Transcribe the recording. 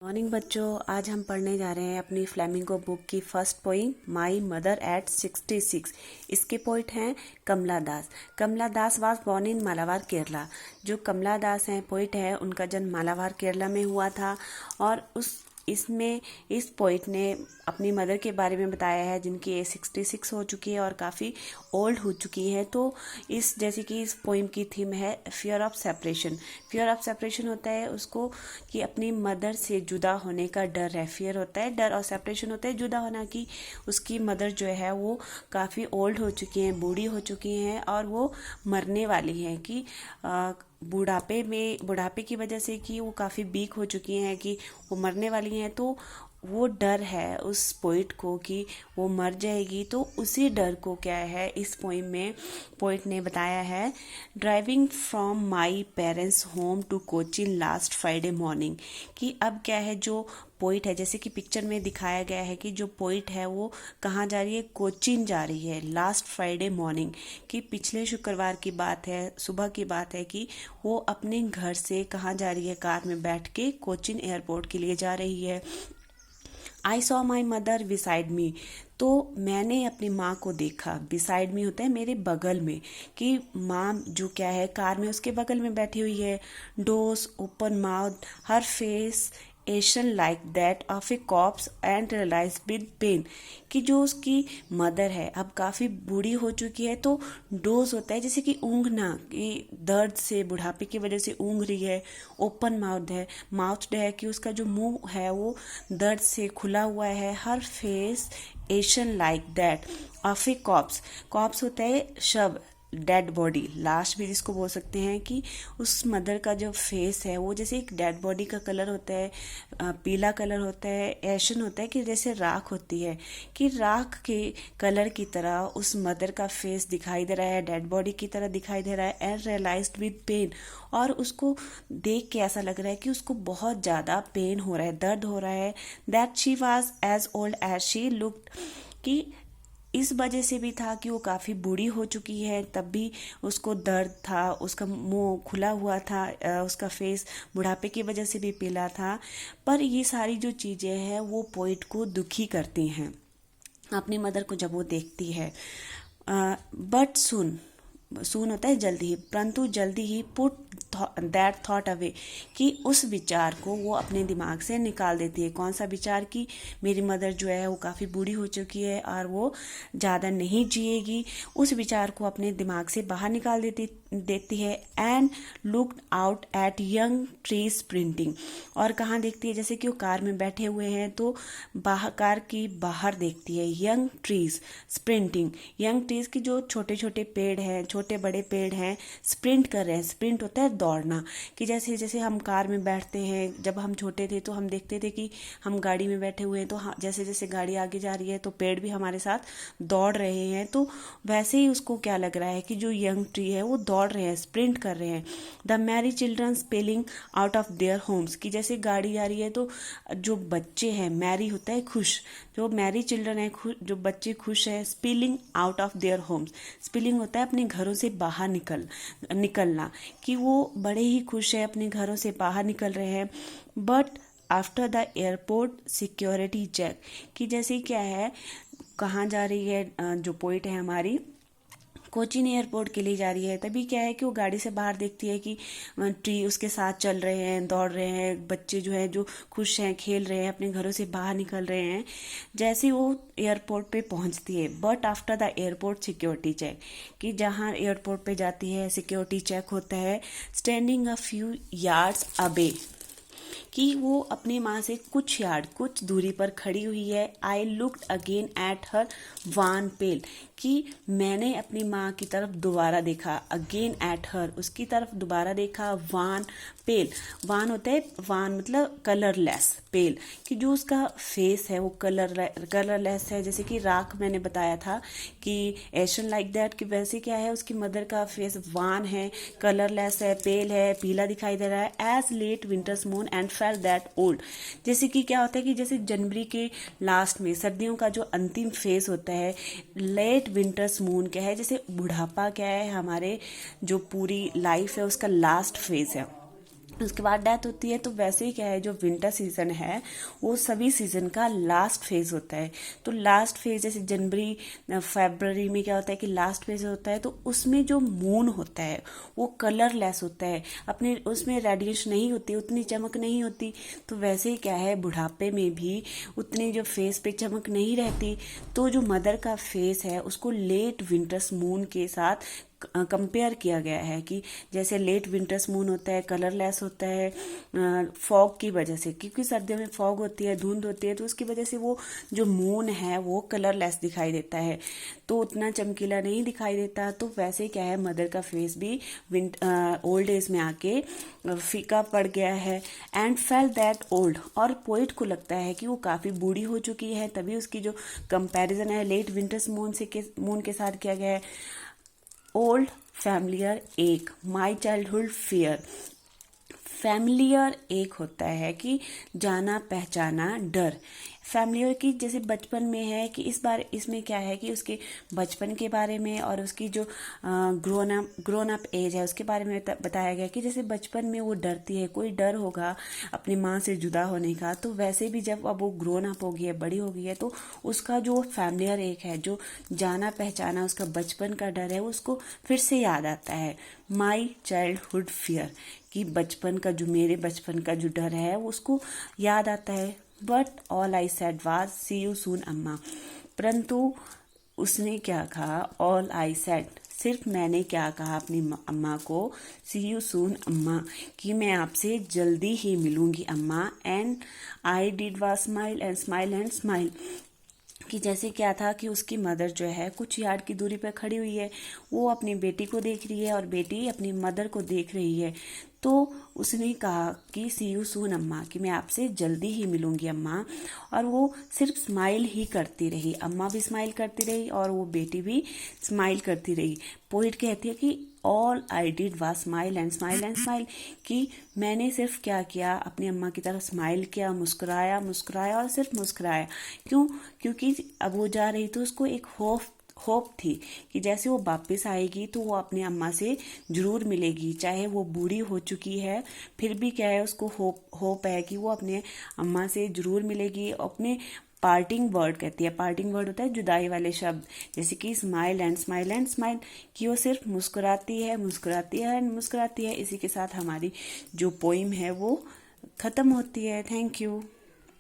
Morning बच्चों, आज हम पढ़ने जा रहे हैं अपनी फ्लेमिंगो बुक की first poem my mother at 66। इसके पोइट हैं Kamala Das. Kamala Das was born in Malabar Kerala. जो कमला दास हैं पोइट है, उनका जन्म मालाबार केरला में हुआ था। और इस पोइट ने अपनी मदर के बारे में बताया है जिनकी एज 66 हो चुकी है और काफ़ी ओल्ड हो चुकी है। तो जैसे कि इस पोइम की थीम है fear of separation. Fear of separation होता है उसको कि अपनी मदर से जुदा होने का डर है। फियर होता है डर और सेपरेशन होता है जुदा होना, की उसकी मदर जो है वो काफ़ी ओल्ड हो चुकी हैं, बूढ़ी हो चुकी हैं और वो मरने वाली हैं। कि बुढ़ापे की वजह से कि वो काफ़ी वीक हो चुकी हैं, कि वो मरने वाली हैं। तो वो डर है उस पोइट को कि वो मर जाएगी। तो उसी डर को क्या है इस पोइम में पोइट ने बताया है। Driving from my parents home to Cochin last Friday morning. कि अब क्या है, जो पोइट है जैसे कि पिक्चर में दिखाया गया है कि जो पोइट है वो कहाँ जा रही है, कोचीन जा रही है लास्ट फ्राइडे मॉर्निंग। कि पिछले शुक्रवार की बात है, सुबह की बात है कि वो अपने घर से कहाँ जा रही है, कार में बैठ के कोचीन एयरपोर्ट के लिए जा रही है। I saw my mother beside me. तो मैंने अपनी माँ को देखा। बिसाइड मी होता है मेरे बगल में, कि माँ जो क्या है कार में उसके बगल में बैठी हुई है। Those open mouth her face ashen like that of a corpse and realize with pain. कि जो उसकी मदर है अब काफ़ी बूढ़ी हो चुकी है, तो डोज होता है जैसे कि ऊँघना, कि दर्द से बुढ़ापे की वजह से ऊँघ रही है। ओपन माउथ है कि उसका जो मुंह है वो दर्द से खुला हुआ है। Her face ashen like that of a corpse होता है शव, डेड बॉडी, लाश भी जिसको बोल सकते हैं। कि उस मदर का जो फेस है वो जैसे एक डेड बॉडी का कलर होता है, पीला कलर होता है, एशन होता है कि जैसे राख होती है, कि राख के कलर की तरह उस मदर का फेस दिखाई दे रहा है, डेड बॉडी की तरह दिखाई दे रहा है। एंड रियलाइज्ड विद पेन, और उसको देख के ऐसा लग रहा है कि उसको बहुत ज़्यादा पेन हो रहा है, दर्द हो रहा है। That she was as old as she looked. कि इस वजह से भी था कि वो काफ़ी बूढ़ी हो चुकी है, तब भी उसको दर्द था, उसका मुंह खुला हुआ था, उसका फेस बुढ़ापे की वजह से भी पीला था। पर ये सारी जो चीज़ें हैं वो पोइट को दुखी करती हैं अपनी मदर को जब वो देखती है। बट सुन होता है जल्दी ही, परंतु जल्दी ही पुट दैट थॉट अवे। कि उस विचार को वो अपने दिमाग से निकाल देती है। कौन सा विचार? कि मेरी मदर जो है वो काफ़ी बूढ़ी हो चुकी है और वो ज़्यादा नहीं जिएगी। उस विचार को अपने दिमाग से बाहर निकाल देती है। And looked out at young trees sprinting. और कहाँ देखती है, जैसे कि वो कार में बैठे हुए हैं तो कार की बाहर देखती है young trees sprinting. Young trees की जो छोटे छोटे पेड़ हैं, छोटे बड़े पेड़ हैं, स्प्रिंट कर रहे हैं। स्प्रिंट होता है दौड़ना। कि जैसे जैसे हम कार में बैठते हैं, जब हम छोटे थे तो हम देखते थे कि हम गाड़ी में बैठे हुए हैं तो जैसे जैसे गाड़ी आगे जा रही है तो पेड़ भी हमारे साथ दौड़ रहे हैं। तो वैसे ही उसको क्या लग रहा है कि जो यंग ट्री है वो दौड़ रहे हैं, स्प्रिंट कर रहे हैं। The Mary children spelling out of their homes. कि जैसे गाड़ी आ रही है तो जो बच्चे हैं, मैरी होता है खुश, जो मैरी चिल्ड्रन है जो बच्चे खुश है। Spilling out of their homes, spilling होता है अपने घरों से बाहर निकलना। कि वो बड़े ही खुश है, अपने घरों से बाहर निकल रहे हैं। But after the airport security check. कि जैसे क्या है, कहाँ जा रही है जो पोइट है हमारी, कोचीन एयरपोर्ट के लिए जा रही है। तभी क्या है कि वो गाड़ी से बाहर देखती है कि ट्री उसके साथ चल रहे हैं, दौड़ रहे हैं, बच्चे जो है जो खुश हैं, खेल रहे हैं, अपने घरों से बाहर निकल रहे हैं। जैसे वो एयरपोर्ट पे पहुंचती है, but after the airport security check. कि जहाँ एयरपोर्ट पे जाती है सिक्योरिटी चेक होता है। स्टैंडिंग अ फ्यू यार्ड्स अबे। कि वो अपनी माँ से कुछ दूरी पर खड़ी हुई है। I looked again at her wan pale. कि मैंने अपनी माँ की तरफ दोबारा देखा। अगेन एट हर, उसकी तरफ दोबारा देखा। वान पेल, वान होता है, वान मतलब कलरलेस, पेल। कि जो उसका फेस है वो कलरलेस है, जैसे कि राख मैंने बताया था कि एशन लाइक दैट। कि वैसे क्या है, उसकी मदर का फेस वान है, कलरलेस है, पेल है, पीला दिखाई दे रहा है। As late winter's moon and fell that old. जैसे कि क्या होता है कि जैसे जनवरी के लास्ट में, सर्दियों का जो अंतिम फेज होता है, लेट विंटर्स मून क्या है, जैसे बुढ़ापा क्या है, हमारे जो पूरी लाइफ है उसका लास्ट फेज है। उसके बाद डेथ होती है। तो वैसे ही क्या है, जो विंटर सीजन है वो सभी सीजन का लास्ट फेज होता है। तो लास्ट फेज जैसे जनवरी फरवरी में क्या होता है कि लास्ट फेज होता है, तो उसमें जो मून होता है वो कलरलेस होता है, अपने उसमें रेडिएशन नहीं होती, उतनी चमक नहीं होती। तो वैसे ही क्या है, बुढ़ापे में भी उतनी जो फेस पे चमक नहीं रहती। तो जो मदर का फेस है उसको लेट विंटर्स मून के साथ कंपेयर किया गया है कि जैसे लेट विंटर्स मून होता है, कलरलेस होता है फॉग की वजह से, क्योंकि सर्दियों में फॉग होती है, धुंध होती है, तो उसकी वजह से वो जो मून है वो कलरलेस दिखाई देता है, तो उतना चमकीला नहीं दिखाई देता। तो वैसे क्या है, मदर का फेस भी ओल्ड एज में आके फीका पड़ गया है। एंड फेल दैट ओल्ड, और पोइट को लगता है कि वो काफ़ी बूढ़ी हो चुकी है, तभी उसकी जो कंपैरिजन है लेट विंटर्स मून के साथ किया गया है। ओल्ड फैमिलियर एक, माई चाइल्डहुड फियर। फैमिलियर एक होता है कि जाना पहचाना डर। फैमिलियर की जैसे बचपन में है कि इस बार इसमें क्या है कि उसके बचपन के बारे में और उसकी जो ग्रोन अप एज है उसके बारे में बताया गया कि जैसे बचपन में वो डरती है, कोई डर होगा अपनी माँ से जुदा होने का, तो वैसे भी जब अब वो ग्रोन अप हो गई है, बड़ी हो गई है, तो उसका जो फैमिलियर एक है, जो जाना पहचाना उसका बचपन का डर है, उसको फिर से याद आता है। माई चाइल्डहुड फियर, कि बचपन का जो मेरे बचपन का जो डर है उसको याद आता है। But all I said was see you soon अम्मा, परंतु उसने क्या कहा, ऑल आई सेड, सिर्फ मैंने क्या कहा अपनी अम्मा को, सी यू सून अम्मा, कि मैं आपसे जल्दी ही मिलूंगी अम्मा। And I did was smile and smile and smile, कि जैसे क्या था कि उसकी मदर जो है कुछ यार्ड की दूरी पर खड़ी हुई है, वो अपनी बेटी को देख रही है और बेटी अपनी मदर को देख रही है। तो उसने कहा कि सी यू सून अम्मा, कि मैं आपसे जल्दी ही मिलूंगी अम्मा। और वो सिर्फ स्माइल ही करती रही, अम्मा भी स्माइल करती रही और वो बेटी भी स्माइल करती रही। पोइट कहती है कि all I did was smile and smile and smile, कि मैंने सिर्फ क्या किया, अपनी अम्मा की तरफ स्माइल किया, मुस्कुराया मुस्कुराया और सिर्फ मुस्कुराया। क्यों? क्योंकि अब वो जा रही तो उसको एक होप थी कि जैसे वो वापस आएगी तो वो अपनी अम्मा से जरूर मिलेगी, चाहे वो बूढ़ी हो चुकी है फिर भी क्या है, उसको होप है कि वो अपने अम्मा से जरूर मिलेगी। अपने पार्टिंग वर्ड कहती है, पार्टिंग वर्ड होता है जुदाई वाले शब्द, जैसे कि smile and smile and smile, कि वो सिर्फ मुस्कुराती है मुस्कुराती है एंड मुस्कुराती है। इसी के साथ हमारी जो पोइम है वो खत्म होती है। Thank you.